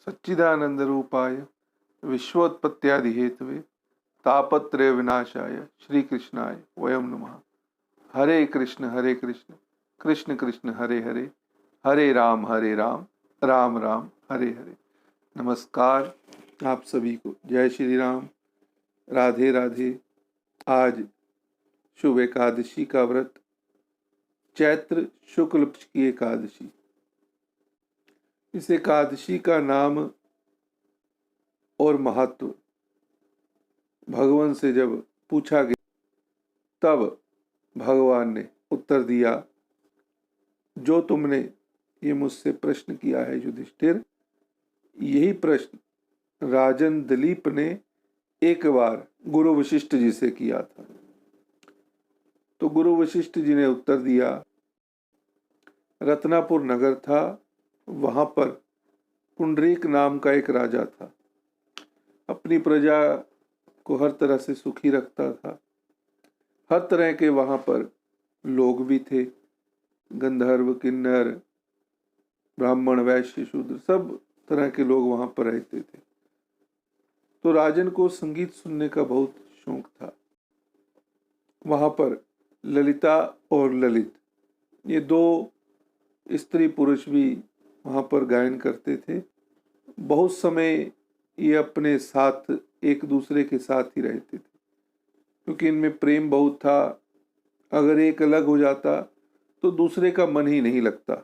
सच्चिदानंद रूपाय विश्वोत्पत्त्यादि Hathaway तापत्रय विनाशाय श्री कृष्णाय वयम नमः। हरे कृष्ण कृष्ण कृष्ण हरे हरे, हरे राम राम राम हरे हरे। नमस्कार आप सभी को, जय श्री राम, राधे राधे। आज शुभ एकादशी का व्रत, चैत्र शुक्ल पक्ष की एकादशी। इस एकादशी का नाम और महत्व भगवान से जब पूछा गया तब भगवान ने उत्तर दिया, जो तुमने ये मुझसे प्रश्न किया है युधिष्ठिर, यही प्रश्न राजन दिलीप ने एक बार गुरु वशिष्ठ जी से किया था। तो गुरु वशिष्ठ जी ने उत्तर दिया, रत्नापुर नगर था, वहां पर पुंडरीक नाम का एक राजा था। अपनी प्रजा को हर तरह से सुखी रखता था। हर तरह के वहां पर लोग भी थे, गंधर्व, किन्नर, ब्राह्मण, वैश्य, शूद्र, सब तरह के लोग वहां पर रहते थे। तो राजन को संगीत सुनने का बहुत शौक था। वहां पर ललिता और ललित, ये दो स्त्री पुरुष भी वहां पर गायन करते थे। बहुत समय ये अपने साथ एक दूसरे के साथ ही रहते थे, क्योंकि इनमें प्रेम बहुत था। अगर एक अलग हो जाता तो दूसरे का मन ही नहीं लगता,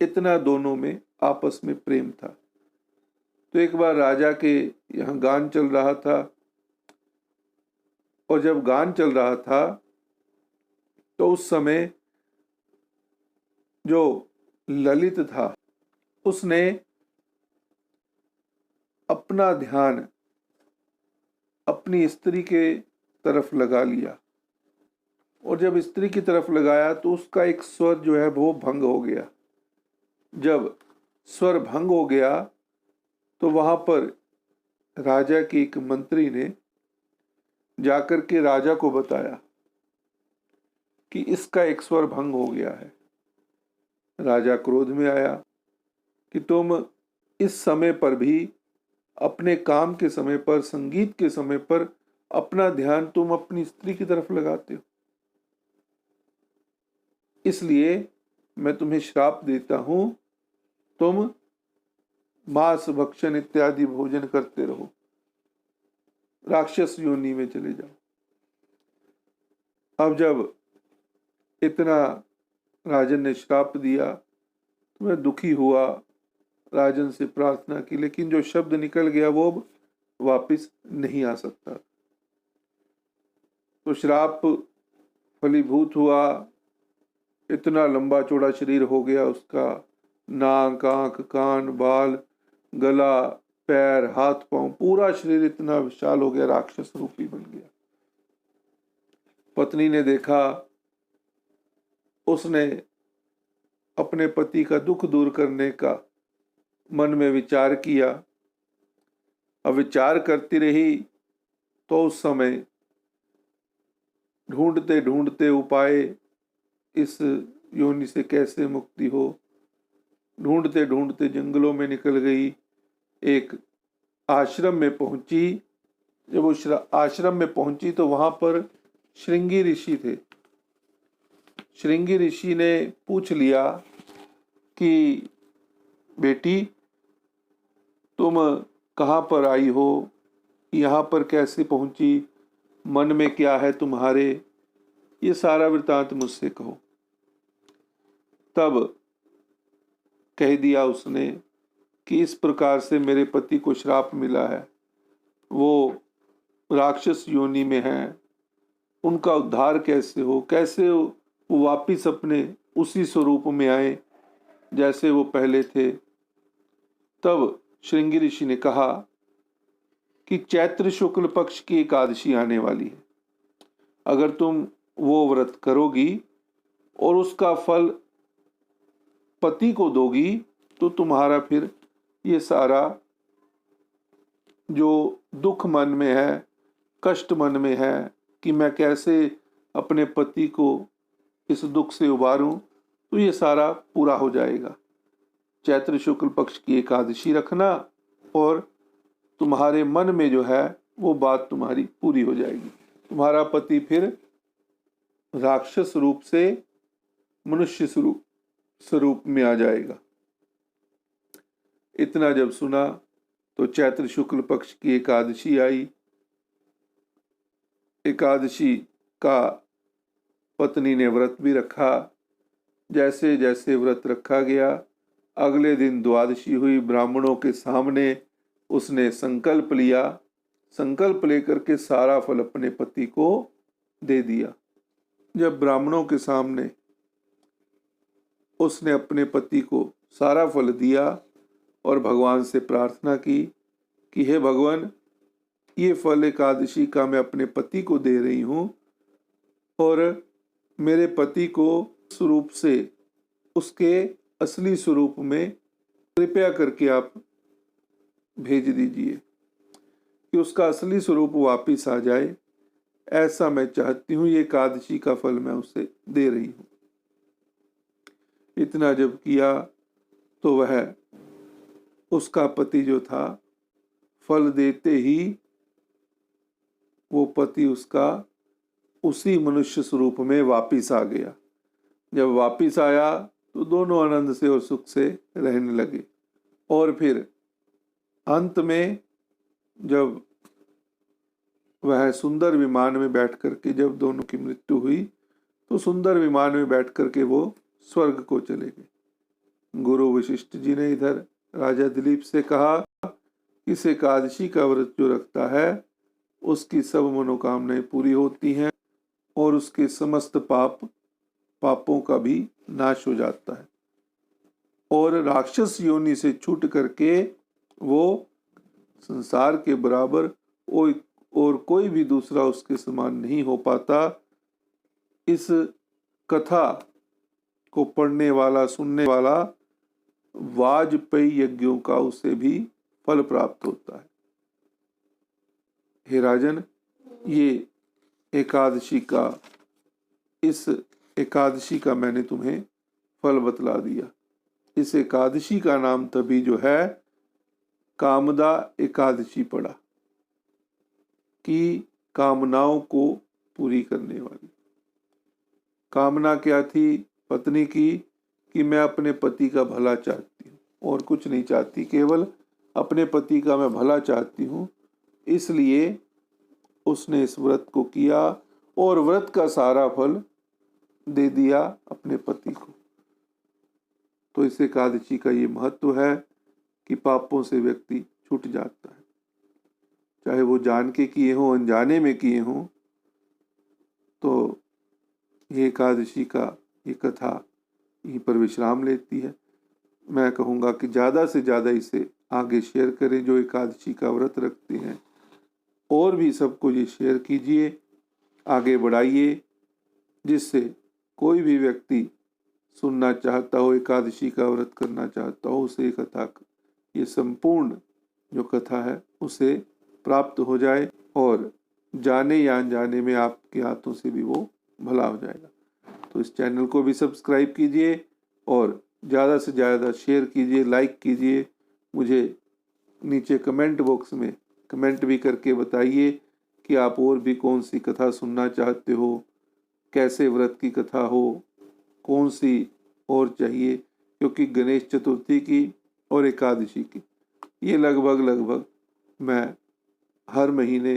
इतना दोनों में आपस में प्रेम था। तो एक बार राजा के यहाँ गान चल रहा था, और जब गान चल रहा था तो उस समय जो ललित था उसने अपना ध्यान अपनी स्त्री के तरफ लगा लिया, और जब स्त्री की तरफ लगाया तो उसका एक स्वर जो है वो भंग हो गया। जब स्वर भंग हो गया तो वहां पर राजा के एक मंत्री ने जाकर के राजा को बताया कि इसका एक स्वर भंग हो गया है। राजा क्रोध में आया कि तुम इस समय पर भी, अपने काम के समय पर, संगीत के समय पर अपना ध्यान तुम अपनी स्त्री की तरफ लगाते हो, इसलिए मैं तुम्हें श्राप देता हूं, तुम मांस भक्षण इत्यादि भोजन करते रहो, राक्षस योनि में चले जाओ। अब जब इतना राजन ने श्राप दिया तो मैं दुखी हुआ, राजन से प्रार्थना की, लेकिन जो शब्द निकल गया वो अब वापिस नहीं आ सकता। तो श्राप फलीभूत हुआ, इतना लंबा चौड़ा शरीर हो गया उसका, नाक, आंख, कान, बाल, गला, पैर, हाथ, पांव, पूरा शरीर इतना विशाल हो गया, राक्षस रूपी बन गया। पत्नी ने देखा, उसने अपने पति का दुख दूर करने का मन में विचार किया। अब विचार करती रही तो उस समय ढूंढते ढूंढते उपाय, इस योनि से कैसे मुक्ति हो, ढूंढते ढूंढते जंगलों में निकल गई, एक आश्रम में पहुंची। जब उस आश्रम में पहुंची तो वहां पर श्रृंगी ऋषि थे। श्रृंगी ऋषि ने पूछ लिया कि बेटी, तुम कहाँ पर आई हो, यहाँ पर कैसे पहुंची, मन में क्या है तुम्हारे, ये सारा वृतांत मुझसे कहो। तब कह दिया उसने कि इस प्रकार से मेरे पति को श्राप मिला है, वो राक्षस योनि में हैं, उनका उद्धार कैसे हो, कैसे वो वापिस अपने उसी स्वरूप में आए जैसे वो पहले थे। तब श्रृंगी ऋषि ने कहा कि चैत्र शुक्ल पक्ष की एकादशी आने वाली है, अगर तुम वो व्रत करोगी और उसका फल पति को दोगी तो तुम्हारा फिर ये सारा जो दुख मन में है, कष्ट मन में है कि मैं कैसे अपने पति को इस दुख से उबारूं, तो ये सारा पूरा हो जाएगा। चैत्र शुक्ल पक्ष की एकादशी रखना और तुम्हारे मन में जो है वो बात तुम्हारी पूरी हो जाएगी। तुम्हारा पति फिर राक्षस रूप से मनुष्य स्वरूप में आ जाएगा। इतना जब सुना तो चैत्र शुक्ल पक्ष की एकादशी आई। एकादशी का पत्नी ने व्रत भी रखा। जैसे जैसे व्रत रखा गया, अगले दिन द्वादशी हुई। ब्राह्मणों के सामने उसने संकल्प लिया। संकल्प लेकर के सारा फल अपने पति को दे दिया। जब ब्राह्मणों के सामने उसने अपने पति को सारा फल दिया और भगवान से प्रार्थना की कि हे भगवान, ये फल एकादशी का मैं अपने पति को दे रही हूँ और मेरे पति को स्वरूप से उसके असली स्वरूप में कृपया करके आप भेज दीजिए कि उसका असली स्वरूप वापिस आ जाए। ऐसा मैं चाहती हूँ, ये एकादशी का फल मैं उसे दे रही हूँ। इतना जब किया तो वह उसका पति जो था, फल देते ही वो पति उसका उसी मनुष्य स्वरूप में वापिस आ गया। जब वापिस आया तो दोनों आनंद से और सुख से रहने लगे। और फिर अंत में जब वह सुंदर विमान में बैठ करके, जब दोनों की मृत्यु हुई तो सुंदर विमान में बैठ करके वो स्वर्ग को चले गए। गुरु वशिष्ठ जी ने इधर राजा दिलीप से कहा, इस एकादशी का व्रत जो रखता है उसकी सब मनोकामनाएं पूरी होती हैं और उसके समस्त पापों का भी नाश हो जाता है और राक्षस योनि से छूट करके वो संसार के बराबर और कोई भी दूसरा उसके समान नहीं हो पाता। इस कथा को पढ़ने वाला, सुनने वाला वाजपेयी यज्ञों का उसे भी फल प्राप्त होता है। हे राजन, ये इस एकादशी का मैंने तुम्हें फल बतला दिया। इस एकादशी का नाम तभी जो है कामदा एकादशी पड़ा कि कामनाओं को पूरी करने वाली। कामना क्या थी पत्नी की? कि मैं अपने पति का भला चाहती हूँ और कुछ नहीं चाहती, केवल अपने पति का मैं भला चाहती हूँ। इसलिए उसने इस व्रत को किया और व्रत का सारा फल दे दिया अपने पति को। तो इस एकादशी का ये महत्व है कि पापों से व्यक्ति छूट जाता है, चाहे वो जान के किए हों, अनजाने में किए हों। तो ये एकादशी का ये कथा यहीं पर विश्राम लेती है। मैं कहूँगा कि ज़्यादा से ज़्यादा इसे आगे शेयर करें जो एकादशी का व्रत रखते हैं, और भी सबको ये शेयर कीजिए, आगे बढ़ाइए, जिससे कोई भी व्यक्ति सुनना चाहता हो, एकादशी का व्रत करना चाहता हो, उसे कथा, ये संपूर्ण जो कथा है उसे प्राप्त हो जाए और जाने या अनजाने में आपके हाथों से भी वो भला हो जाएगा। तो इस चैनल को भी सब्सक्राइब कीजिए और ज़्यादा से ज़्यादा शेयर कीजिए, लाइक कीजिए। मुझे नीचे कमेंट बॉक्स में कमेंट भी करके बताइए कि आप और भी कौन सी कथा सुनना चाहते हो, कैसे व्रत की कथा हो, कौन सी और चाहिए, क्योंकि गणेश चतुर्थी की और एकादशी की ये लगभग मैं हर महीने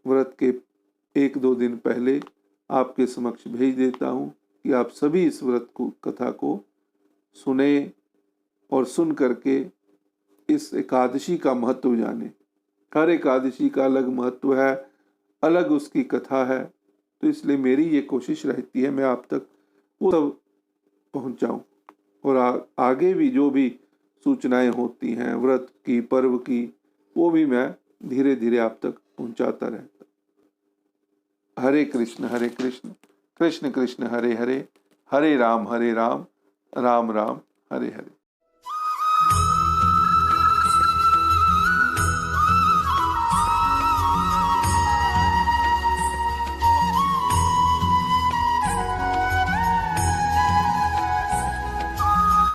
व्रत के 1-2 दिन पहले आपके समक्ष भेज देता हूँ कि आप सभी इस व्रत को, कथा को सुने और सुन करके इस एकादशी का महत्व जाने। हर एकादशी का अलग महत्व है, अलग उसकी कथा है। तो इसलिए मेरी ये कोशिश रहती है मैं आप तक वो सब पहुँचाऊँ और आगे भी जो भी सूचनाएं होती हैं व्रत की, पर्व की, वो भी मैं धीरे धीरे आप तक पहुँचाता रहता। हरे कृष्ण कृष्ण कृष्ण हरे हरे, हरे राम राम राम हरे हरे।